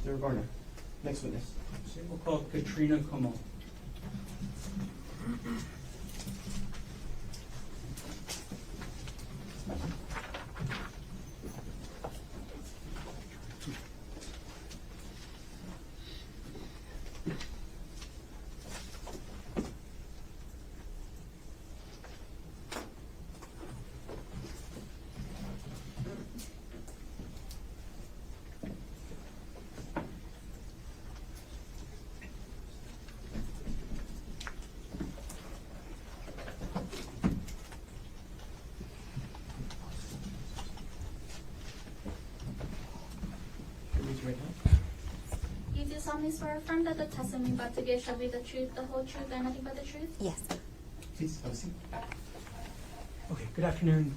Mr. Garner, next witness. So we'll call Katrina Comeau. Raise your right hand. You do solemnly swear or affirm that the testimony about to give shall be the truth, the whole truth, and nothing but the truth? Yes. Please have a seat. Okay, good afternoon.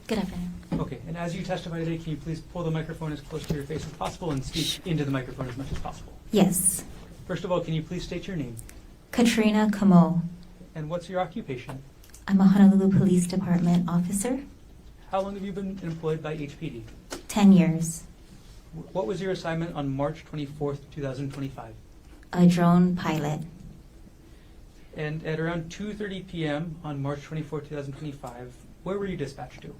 Good afternoon. Okay, and as you testify today, can you please pull the microphone as close to your face as possible and speak into the microphone as much as possible? Yes. First of all, can you please state your name? Katrina Comeau. And what's your occupation? I'm a Honolulu Police Department officer. How long have you been employed by HPD? 10 years. What was your assignment on March 24th, 2025? A drone pilot. And at around 2:30 p.m. on March 24th, 2025, where were you dispatched to?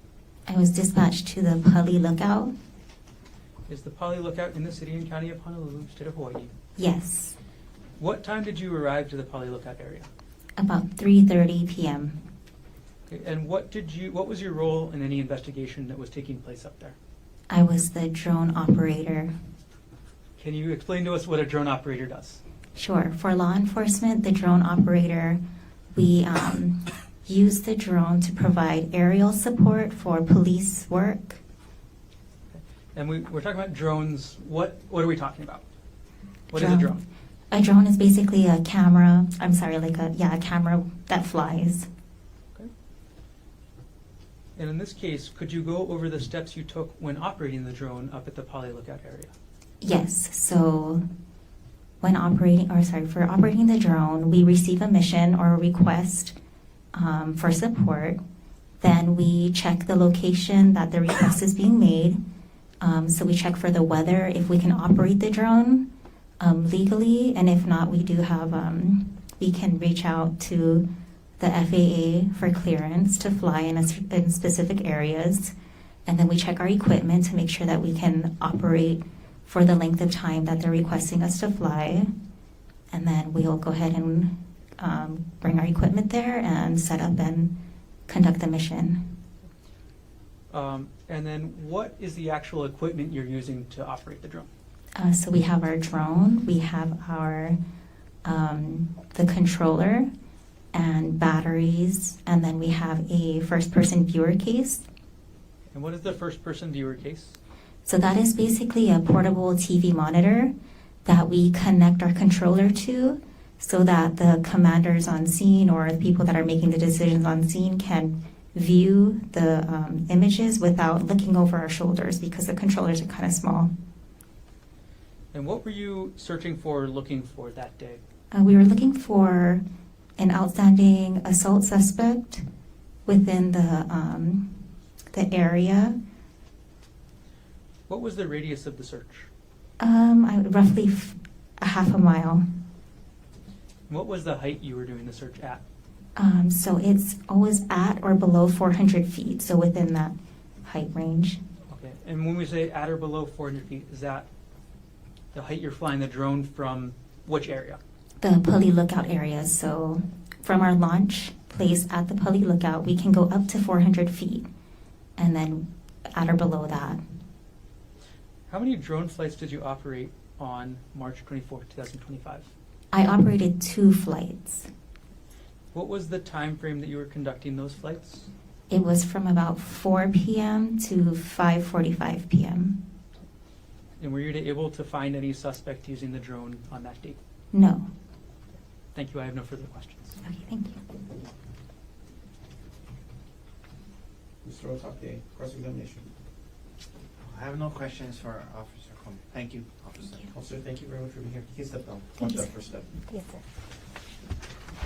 I was dispatched to the Pali Lookout. Is the Poly Lookout in the city and county of Honolulu, state of Hawaii? Yes. What time did you arrive to the Poly Lookout area? About 3:30 p.m. Okay, and what was your role in any investigation that was taking place up there? I was the drone operator. Can you explain to us what a drone operator does? Sure. For law enforcement, the drone operator, we use the drone to provide aerial support for police work. And we're talking about drones. What are we talking about? What is a drone? A drone is basically a camera. I'm sorry, like a camera that flies. Okay. And in this case, could you go over the steps you took when operating the drone up at the Poly Lookout area? Yes. So when for operating the drone, we receive a mission or a request for support. Then we check the location that the request is being made. So we check for the weather, if we can operate the drone legally, and if not, we do have, we can reach out to the FAA for clearance to fly in specific areas. And then we check our equipment to make sure that we can operate for the length of time that they're requesting us to fly. And then we'll go ahead and bring our equipment there and set up and conduct the mission. And then what is the actual equipment you're using to operate the drone? So we have our drone, we have our the controller and batteries, and then we have a first-person viewer case. And what is the first-person viewer case? So that is basically a portable TV monitor that we connect our controller to so that the commanders on scene or the people that are making the decisions on scene can view the images without looking over our shoulders because the controllers are kind of small. And what were you searching for or looking for that day? We were looking for an outstanding assault suspect within the area. What was the radius of the search? Roughly a half a mile. What was the height you were doing the search at? So it's always at or below 400 feet, so within that height range. Okay, and when we say at or below 400 feet, is that the height you're flying the drone from which area? The Pali Lookout area. So from our launch place at the Pali Lookout, we can go up to 400 feet, and then at or below that. How many drone flights did you operate on March 24th, 2025? I operated 2 flights. What was the time frame that you were conducting those flights? It was from about 4 p.m. to 5:45 p.m. And were you able to find any suspect using the drone on that date? No. Thank you. I have no further questions. Okay, thank you. Mr. Otake, cross-examination. I have no questions for Officer Comeau. Thank you, Officer. Thank you. Officer, thank you very much for being here. You can step down. Thank you, That sir. first step. Yes, sir.